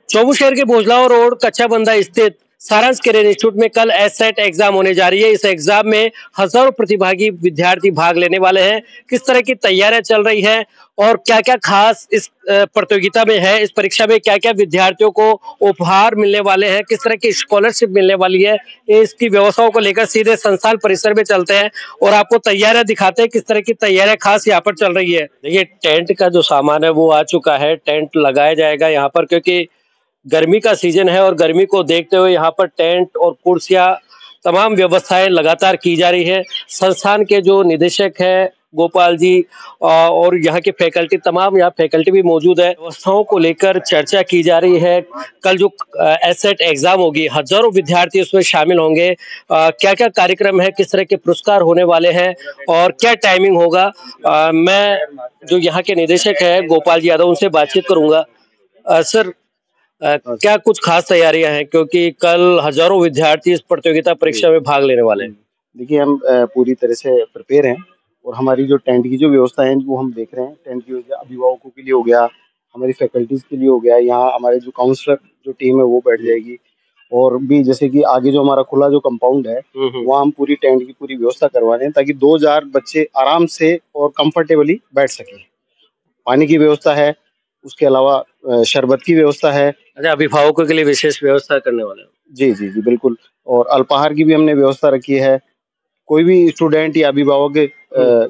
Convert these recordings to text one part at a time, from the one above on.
चौबू शहर के भोजलाओ रोड कच्चा बंदा स्थित सारांश करियर इंस्टीट्यूट में कल एससेट एग्जाम होने जा रही है। इस एग्जाम में हजारों प्रतिभागी विद्यार्थी भाग लेने वाले हैं। किस तरह की तैयारियां चल रही है और क्या क्या खास इस प्रतियोगिता में है, इस परीक्षा में क्या क्या विद्यार्थियों को उपहार मिलने वाले हैं, किस तरह की स्कॉलरशिप मिलने वाली है, इसकी व्यवस्थाओं को लेकर सीधे संस्थान परिसर में चलते हैं और आपको तैयारियां दिखाते हैं किस तरह की तैयारियां खास यहाँ पर चल रही है। देखिए, टेंट का जो सामान है वो आ चुका है। टेंट लगाया जाएगा यहाँ पर क्योंकि गर्मी का सीजन है और गर्मी को देखते हुए यहाँ पर टेंट और कुर्सियां तमाम व्यवस्थाएं लगातार की जा रही है। संस्थान के जो निदेशक है गोपाल जी और यहाँ के फैकल्टी, तमाम यहाँ फैकल्टी भी मौजूद है। व्यवस्थाओं को लेकर चर्चा की जा रही है। कल जो एससेट एग्जाम होगी, हजारों विद्यार्थी उसमें शामिल होंगे। क्या क्या कार्यक्रम है, किस तरह के पुरस्कार होने वाले हैं और क्या टाइमिंग होगा, मैं जो यहाँ के निदेशक है गोपाल जी यादव उनसे बातचीत करूंगा। सर, क्या कुछ खास तैयारियां हैं क्योंकि कल हजारों विद्यार्थी इस प्रतियोगिता परीक्षा में भाग लेने वाले हैं? देखिए, हम पूरी तरह से प्रिपेयर हैं और हमारी जो टेंट की जो व्यवस्था है वो हम देख रहे हैं। टेंट की व्यवस्था अभिभावकों के लिए हो गया, हमारी फैकल्टीज के लिए हो गया, यहाँ हमारे जो काउंसलर जो टीम है वो बैठ जाएगी। और भी जैसे कि आगे जो हमारा खुला जो कंपाउंड है वहाँ हम पूरी टेंट की पूरी व्यवस्था करवा रहे हैं ताकि 2000 बच्चे आराम से और कंफर्टेबली बैठ सकें। पानी की व्यवस्था है, उसके अलावा शरबत की व्यवस्था है। अच्छा, अभिभावकों के लिए विशेष व्यवस्था करने वाले हैं? जी जी जी बिल्कुल। और अल्पाहार की भी हमने व्यवस्था रखी है। कोई भी स्टूडेंट या अभिभावक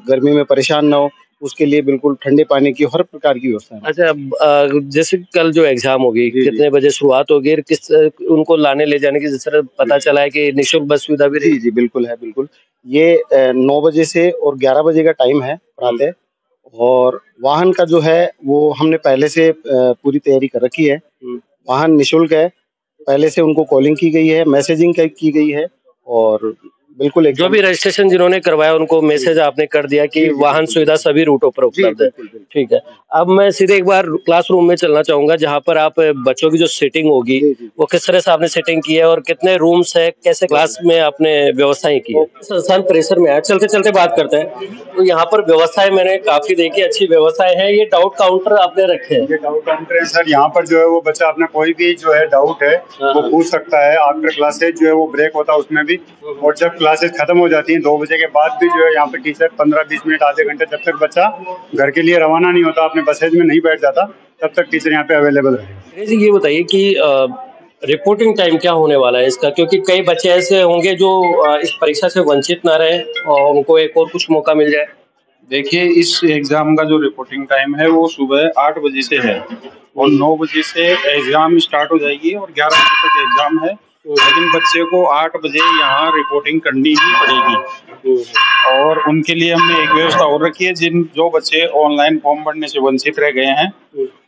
गर्मी में परेशान ना हो, उसके लिए बिल्कुल ठंडे पानी की हर प्रकार की व्यवस्था है। अच्छा, जैसे कल जो एग्जाम होगी कितने बजे शुरुआत होगी, किस उनको लाने ले जाने की, जिस तरह पता चला है कि निःशुल्क बस सुविधा भी? जी जी बिल्कुल है, बिल्कुल। ये 9 बजे से और 11 बजे का टाइम है प्रातः। और वाहन का जो है वो हमने पहले से पूरी तैयारी कर रखी है। वाहन निःशुल्क है, पहले से उनको कॉलिंग की गई है, मैसेजिंग की गई है और बिल्कुल जो भी रजिस्ट्रेशन जिन्होंने करवाया उनको मैसेज आपने कर दिया कि वाहन सुविधा सभी रूटों पर उपलब्ध है। ठीक है, अब मैं सीधे एक बार क्लासरूम में चलना चाहूंगा जहां पर आप बच्चों की जो सीटिंग होगी वो किस तरह से आपने सेटिंग की है और कितने रूम्स है, कैसे क्लास में आपने व्यवस्थाएं की है? संस्थान परिसर में आए, चलते चलते बात करते हैं। तो यहाँ पर व्यवस्थाएं मैंने काफी देखी, अच्छी व्यवस्थाएं हैं। ये डाउट काउंटर आपने रखे हैं? ये डाउट काउंटर है सर। यहाँ पर जो है वो बच्चा अपना कोई भी जो है डाउट है वो पूछ सकता है। आफ्टर क्लासेज जो है वो ब्रेक होता है उसमें भी, और जब क्लासेज खत्म हो जाती हैं 2 बजे के बाद भी जो है यहाँ पे टीचर 15-20 मिनट आधे घंटे, जब तक बच्चा घर के लिए रवाना नहीं होता, अपने बसेज में नहीं बैठ जाता, तब तक टीचर यहाँ पे अवेलेबल है। जी, ये बताइए कि रिपोर्टिंग टाइम क्या होने वाला है इसका, क्योंकि कई बच्चे ऐसे होंगे जो इस परीक्षा से वंचित ना रहे और उनको एक और कुछ मौका मिल जाए। देखिए, इस एग्जाम का जो रिपोर्टिंग टाइम है वो सुबह 8 बजे से है और 9 बजे से एग्जाम स्टार्ट हो जाएगी और 11 बजे तक एग्जाम है। लेकिन बच्चे को 8 बजे यहाँ रिपोर्टिंग करनी ही पड़ेगी और उनके लिए हमने एक व्यवस्था और रखी है। जो बच्चे ऑनलाइन फॉर्म भरने से वंचित रह गए हैं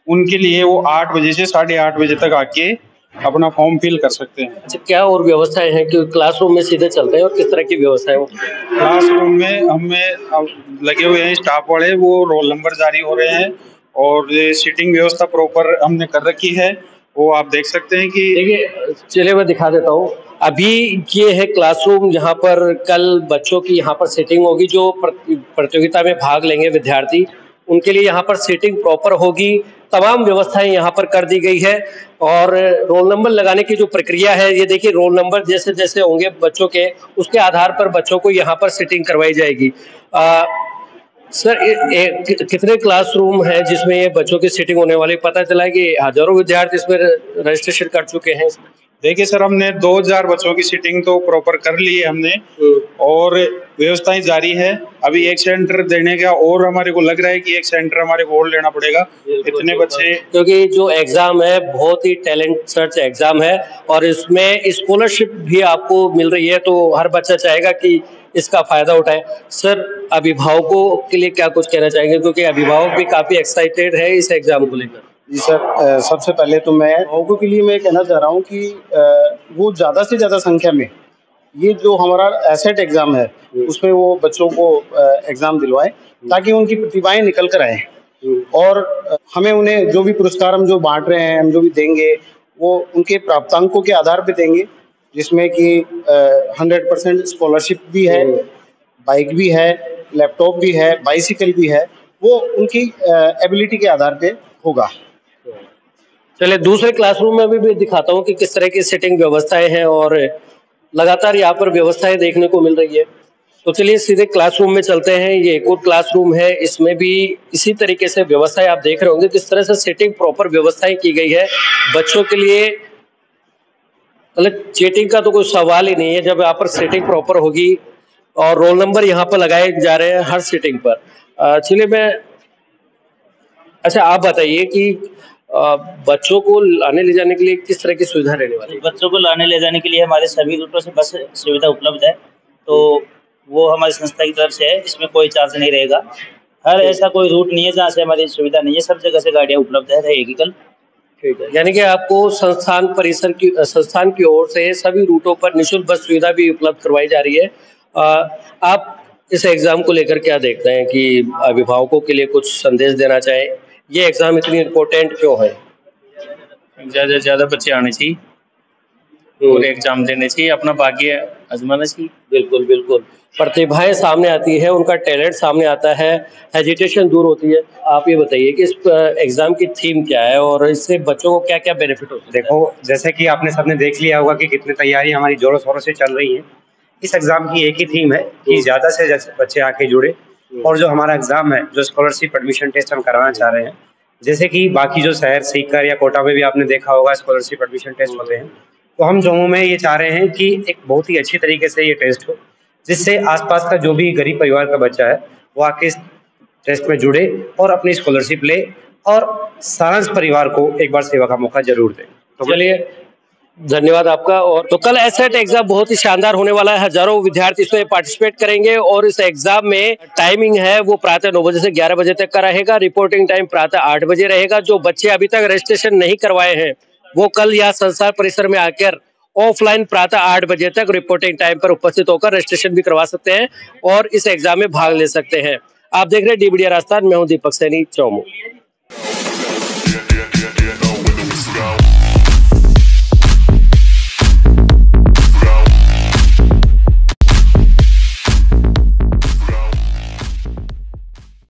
उनके लिए वो 8 बजे से 8:30 बजे तक आके अपना फॉर्म फिल कर सकते हैं। अच्छा, क्या और व्यवस्थाएं हैं कि क्लासरूम में सीधे चलते हैं और किस तरह की व्यवस्था है? क्लासरूम में हमें लगे हुए हैं स्टाफ वाले, वो रोल नंबर जारी हो रहे हैं और सीटिंग व्यवस्था प्रॉपर हमने कर रखी है, वो आप देख सकते हैं कि। देखिए, चलिए मैं दिखा देता हूँ। अभी ये है क्लासरूम जहाँ पर कल बच्चों की यहाँ पर सीटिंग होगी। जो प्रतियोगिता में भाग लेंगे विद्यार्थी उनके लिए यहाँ पर सीटिंग प्रॉपर होगी। तमाम व्यवस्थाएं यहाँ पर कर दी गई है और रोल नंबर लगाने की जो प्रक्रिया है, ये देखिए, रोल नंबर जैसे जैसे होंगे बच्चों के, उसके आधार पर बच्चों को यहाँ पर सीटिंग करवाई जाएगी। सर, कितने क्लासरूम है जिसमें ये बच्चों की सीटिंग होने वाली? पता चला है कि हजारों विद्यार्थी इसमें रजिस्ट्रेशन कर चुके हैं। देखिए सर, हमने 2000 बच्चों की सीटिंग तो प्रॉपर कर ली है हमने और व्यवस्थाएं जारी है। अभी एक सेंटर देने का और हमारे को लग रहा है कि एक सेंटर हमारे को और लेना पड़ेगा, इतने बच्चे। क्योंकि जो एग्जाम है बहुत ही टैलेंट सर्च एग्जाम है और इसमें स्कॉलरशिप भी आपको मिल रही है, तो हर बच्चा चाहेगा कि इसका फायदा उठाए। सर, अभिभावकों के लिए क्या कुछ कहना चाहेंगे, क्योंकि अभिभावक भी काफी एक्साइटेड है इस एग्जाम को लेकर? जी सर, सबसे पहले तो मैं अभिभावकों के लिए मैं कहना चाह रहा हूँ कि वो ज़्यादा से ज़्यादा संख्या में ये जो हमारा एसेट एग्जाम है उसमें वो बच्चों को एग्जाम दिलवाएं ताकि उनकी प्रतिभाएं निकल कर आए। और हमें उन्हें जो भी पुरस्कार हम जो बांट रहे हैं, हम जो भी देंगे, वो उनके प्राप्तांकों के आधार पे देंगे, जिसमें कि 100% स्कॉलरशिप भी है, बाइक भी है, लैपटॉप भी है, बाइसिकल भी है। वो उनकी एबिलिटी के आधार पे होगा। चलिए दूसरे क्लासरूम में भी दिखाता हूँ कि किस तरह की सिटिंग व्यवस्थाएं हैं और लगातार यहाँ पर व्यवस्थाएं देखने को मिल रही है। तो चलिए सीधे क्लासरूम में चलते हैं। ये एक और क्लासरूम है, इसमें भी इसी तरीके से व्यवस्थाएं आप देख रहे होंगे किस तरह से सिटिंग प्रॉपर व्यवस्थाएं की गई है बच्चों के लिए। मतलब चीटिंग का तो कोई सवाल ही नहीं है जब यहाँ पर सिटिंग प्रॉपर होगी और रोल नंबर यहाँ पर लगाए जा रहे हैं हर सिटिंग पर। चलिए अच्छा आप बताइए कि बच्चों को लाने ले जाने के लिए किस तरह की सुविधा रहने वाली है? बच्चों को लाने ले जाने के लिए हमारे सभी रूटों से बस सुविधा उपलब्ध है, तो वो हमारी संस्था की तरफ से है, इसमें कोई चार्ज नहीं रहेगा। हर ऐसा कोई रूट नहीं है जहाँ से हमारी सुविधा नहीं है, सब जगह से गाड़ियाँ उपलब्ध है व्हीकल। ठीक है, यानी कि आपको संस्थान की ओर से सभी रूटों पर निःशुल्क बस सुविधा भी उपलब्ध करवाई जा रही है। आप इस एग्जाम को लेकर क्या देखते हैं कि अभिभावकों के लिए कुछ संदेश देना चाहें? ये एग्जाम इतनी इम्पोर्टेंट क्यों है? ज्यादा से ज्यादा बच्चे आने चाहिए और एग्जाम देने चाहिए, अपना भाग्य आजमाना चाहिए। बिल्कुल बिल्कुल, प्रतिभाएं सामने आती है, उनका टैलेंट सामने आता है, हेजिटेशन दूर होती है। आप ये बताइए कि इस एग्जाम की थीम क्या है और इससे बच्चों को क्या क्या बेनिफिट होता है? देखो, जैसे कि आपने सबने देख लिया होगा कि कितनी तैयारी हमारी जोरों शोरों से चल रही है। इस एग्जाम की एक ही थीम है कि ज्यादा से ज्यादा बच्चे आके जुड़े और जो हमारा एग्जाम है, जो स्कॉलरशिप एडमिशन टेस्ट हम कराना चाह रहे हैं, जैसे कि बाकी जो शहर सीकर या कोटा में भी आपने देखा होगा स्कॉलरशिप एडमिशन टेस्ट होते हैं, तो हम जम्मू में ये चाह रहे हैं कि एक बहुत ही अच्छी तरीके से ये टेस्ट हो, जिससे आसपास का जो भी गरीब परिवार का बच्चा है वो आके इस टेस्ट में जुड़े और अपनी स्कॉलरशिप ले और सारांश परिवार को एक बार सेवा का मौका जरूर दे। तो चलिए धन्यवाद आपका। और तो कल एसएट एग्जाम बहुत ही शानदार होने वाला है, हजारों विद्यार्थी इसमें पार्टिसिपेट करेंगे और इस एग्जाम में टाइमिंग है वो प्रातः 9 बजे से 11 बजे तक का रहेगा। रिपोर्टिंग टाइम प्रातः 8 बजे रहेगा। जो बच्चे अभी तक रजिस्ट्रेशन नहीं करवाए हैं वो कल यहाँ संस्थान परिसर में आकर ऑफलाइन प्रातः 8 बजे तक रिपोर्टिंग टाइम पर उपस्थित होकर रजिस्ट्रेशन भी करवा सकते हैं और इस एग्जाम में भाग ले सकते हैं। आप देख रहे हैं डीबीडी राजस्थान, मैं हूं दीपक सैनी चौमू।